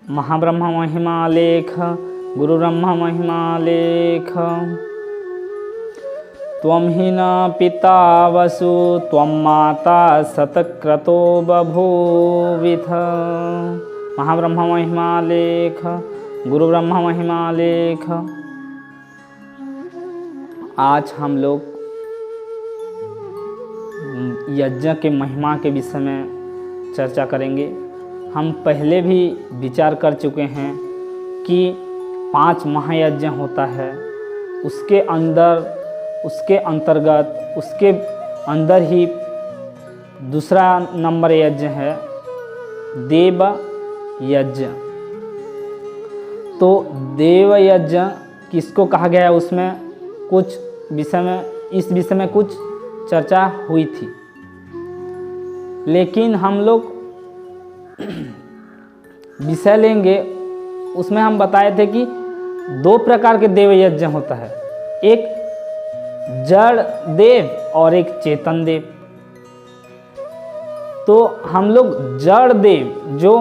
महाब्रह्म महिमा लेख, गुरु ब्रह्म महिमा लेख। त्वं हि न पिता वसु त्वं माता सतक्रतो बभूविथ। महाब्रह्म महिमा लेख, गुरु ब्रह्म महिमा लेख। आज हम लोग यज्ञ के महिमा के विषय में चर्चा करेंगे। हम पहले भी विचार कर चुके हैं कि 5 महायज्ञ होता है, उसके अंतर्गत उसके अंदर ही दूसरा नंबर यज्ञ है देव यज्ञ। तो देव यज्ञ किसको कहा गया है, उसमें कुछ इस विषय में कुछ चर्चा हुई थी। लेकिन हम लोग विषय लेंगे, उसमें हम बताए थे कि 2 प्रकार के देव यज्ञ होता है, एक जड़ देव और एक चेतन देव। तो हम लोग जड़ देव जो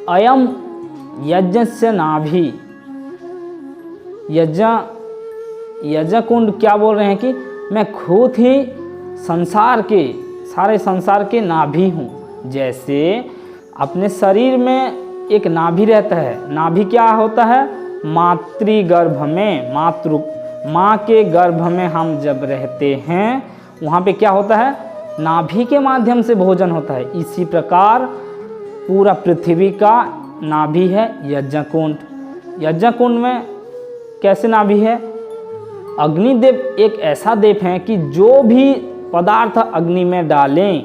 अयम यज्ञ से नाभि, यज्ञ कुंड क्या बोल रहे हैं कि मैं खुद ही सारे संसार के नाभि हूँ। जैसे अपने शरीर में एक नाभि रहता है, नाभि क्या होता है, मातृगर्भ में, माँ के गर्भ में हम जब रहते हैं वहाँ पे क्या होता है, नाभि के माध्यम से भोजन होता है। इसी प्रकार पूरा पृथ्वी का नाभि है यज्ञकुंड। यज्ञकुंड में कैसे नाभि है, अग्निदेव एक ऐसा देव है कि जो भी पदार्थ अग्नि में डालें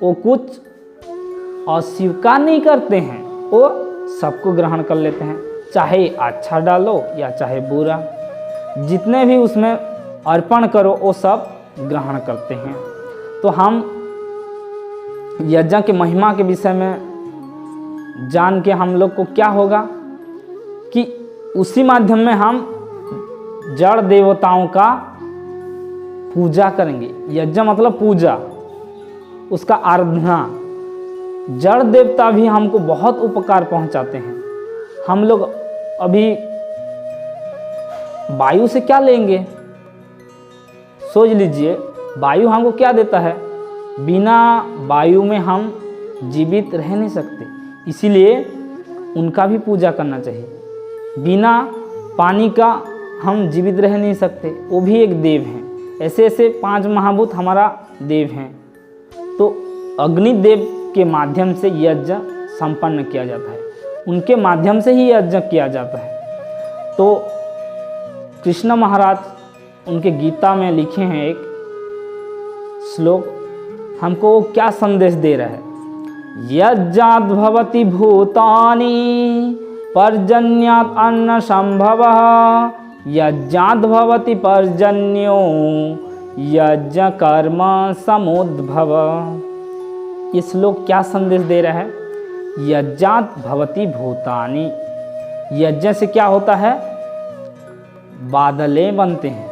वो कुछ अस्वीकार नहीं करते हैं, वो सबको ग्रहण कर लेते हैं, चाहे अच्छा डालो या चाहे बुरा, जितने भी उसमें अर्पण करो वो सब ग्रहण करते हैं। तो हम यज्ञ के महिमा के विषय में जान के हम लोग को क्या होगा कि उसी माध्यम में हम जड़ देवताओं का पूजा करेंगे। यज्ञ मतलब पूजा, उसका आराधना। जड़ देवता भी हमको बहुत उपकार पहुंचाते हैं। हम लोग अभी वायु से क्या लेंगे, सोच लीजिए, वायु हमको क्या देता है, बिना वायु में हम जीवित रह नहीं सकते, इसीलिए उनका भी पूजा करना चाहिए। बिना पानी का हम जीवित रह नहीं सकते, वो भी एक देव हैं। ऐसे ऐसे 5 महाभूत हमारा देव हैं। तो अग्निदेव के माध्यम से यज्ञ संपन्न किया जाता है, उनके माध्यम से ही यज्ञ किया जाता है। तो कृष्ण महाराज उनके गीता में लिखे हैं एक श्लोक, हमको क्या संदेश दे रहा है, यज्ञाद् भवति भूतानि पर्जन्यात् अन्न संभवः यज्ञाद् भवति पर्जन्यो यज्ञ कर्म समुद्भव। ये श्लोक क्या संदेश दे रहा है, यज्ञाद् भवति भूतानि, यज्ञ से क्या होता है, बादलें बनते हैं।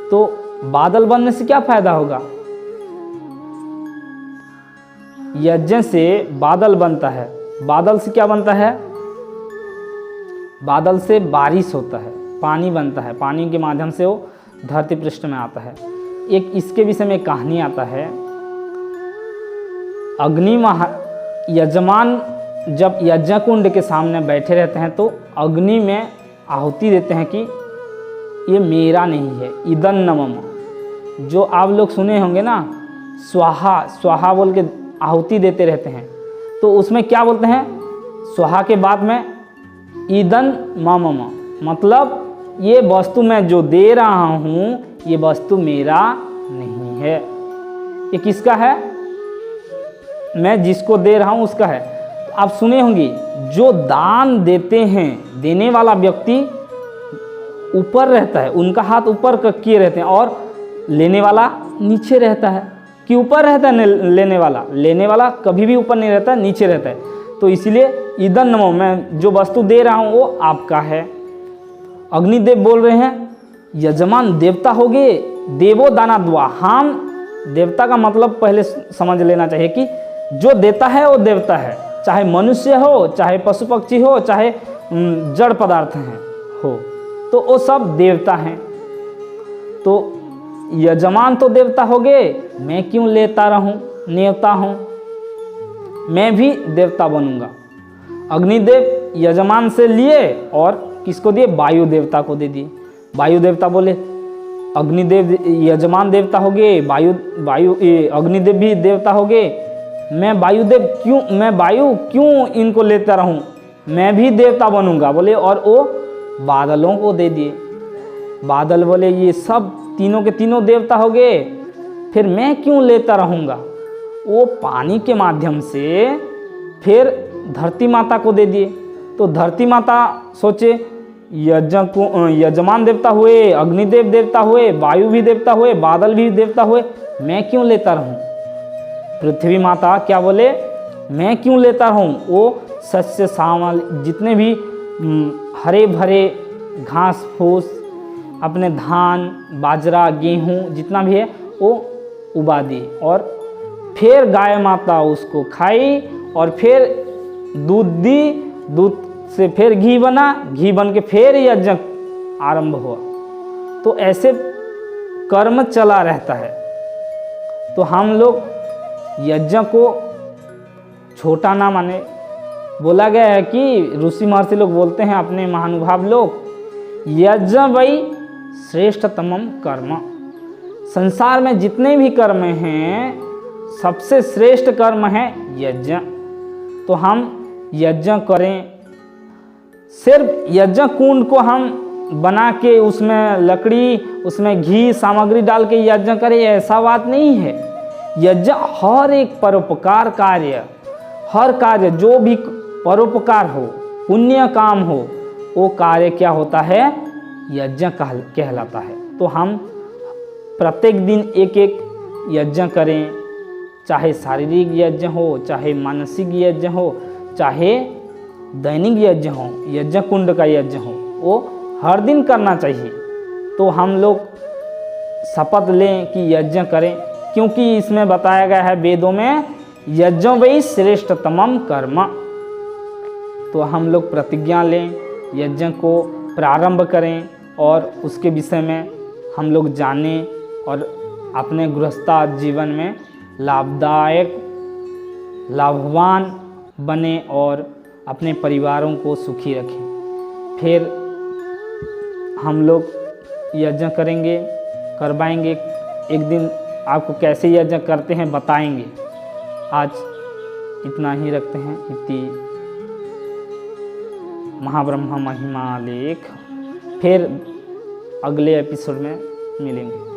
तो बादल बनने से क्या फायदा होगा, यज्ञ से बादल बनता है। बादल से क्या बनता है, बादल से बारिश होता है, पानी बनता है, पानी के माध्यम से वो धरती पृष्ठ में आता है। एक इसके विषय में कहानी आता है, यजमान जब यज्ञ कुंड के सामने बैठे रहते हैं तो अग्नि में आहुति देते हैं कि ये मेरा नहीं है, इदं न मम। जो आप लोग सुने होंगे ना, स्वाहा स्वाहा बोल के आहुति देते रहते हैं, तो उसमें क्या बोलते हैं, स्वाहा के बाद में इदं मम, मतलब ये वस्तु मैं जो दे रहा हूँ ये वस्तु मेरा नहीं है, ये किसका है, मैं जिसको दे रहा हूँ उसका है। तो आप सुने होंगे, जो दान देते हैं, देने वाला व्यक्ति ऊपर रहता है, उनका हाथ ऊपर किए रहते हैं, और लेने वाला नीचे रहता है। कि ऊपर रहता है लेने वाला कभी भी ऊपर नहीं रहता, नीचे रहता है। तो इसीलिए इदं नमो, मैं जो वस्तु दे रहा हूँ वो आपका है। अग्निदेव बोल रहे हैं, यजमान देवता हो गए, देवो दाना द्वा। हम देवता का मतलब पहले समझ लेना चाहिए कि जो देता है वो देवता है, चाहे मनुष्य हो, चाहे पशु पक्षी हो, चाहे जड़ पदार्थ हैं हो, तो वो सब देवता हैं। तो यजमान तो देवता हो गए, मैं क्यों लेता रहूं, नेवता हूं, मैं भी देवता बनूंगा। अग्निदेव यजमान से लिए और किसको दिए, वायु देवता को दे दिए। वायु देवता बोले अग्निदेव यजमान देवता हो गए, अग्निदेव भी देवता हो गए, मैं वायु क्यों इनको लेता रहूं, मैं भी देवता बनूंगा बोले। और वो बादलों को दे दिए। बादल बोले ये सब तीनों के तीनों देवता हो गए, फिर मैं क्यों लेता रहूंगा। वो पानी के माध्यम से फिर धरती माता को दे दिए। तो धरती माता सोचे यजमान देवता हुए, अग्निदेव देवता हुए, वायु भी देवता हुए, बादल भी देवता हुए, मैं क्यों लेता रहूं। पृथ्वी माता क्या बोले, मैं क्यों लेता रहूं। वो सस्य श्यामल जितने भी हरे भरे घास फूस, अपने धान बाजरा गेहूं जितना भी है वो उगा दी, और फिर गाय माता उसको खाई, और फिर दूध दी, दूध से फिर घी बना, घी बन के फिर यज्ञ आरंभ हुआ। तो ऐसे कर्म चला रहता है। तो हम लोग यज्ञ को छोटा ना माने। बोला गया है कि ऋषि महर्षि लोग बोलते हैं, अपने महानुभाव लोग, यज्ञ वही श्रेष्ठतमम कर्म। संसार में जितने भी कर्म हैं सबसे श्रेष्ठ कर्म है यज्ञ। तो हम यज्ञ करें। सिर्फ यज्ञ कुंड को हम बना के उसमें लकड़ी, उसमें घी सामग्री डाल के यज्ञ करें, ऐसा बात नहीं है। यज्ञ हर एक परोपकार कार्य, हर कार्य जो भी परोपकार हो, पुण्य काम हो, वो कार्य क्या होता है, यज्ञ कहलाता है। तो हम प्रत्येक दिन एक एक यज्ञ करें, चाहे शारीरिक यज्ञ हो, चाहे मानसिक यज्ञ हो, चाहे दैनिक यज्ञ हो, यज्ञ कुंड का यज्ञ हो, वो हर दिन करना चाहिए। तो हम लोग शपथ लें कि यज्ञ करें, क्योंकि इसमें बताया गया है वेदों में, यज्ञ वही श्रेष्ठतमम कर्म। तो हम लोग प्रतिज्ञा लें, यज्ञ को प्रारंभ करें और उसके विषय में हम लोग जानें और अपने गृहस्थ जीवन में लाभदायक लाभवान बने और अपने परिवारों को सुखी रखें। फिर हम लोग यज्ञ करेंगे, करवाएंगे, एक दिन आपको कैसे यज्ञ करते हैं बताएंगे। आज इतना ही रखते हैं। इति महाब्रह्म महिमा लेख। फिर अगले एपिसोड में मिलेंगे।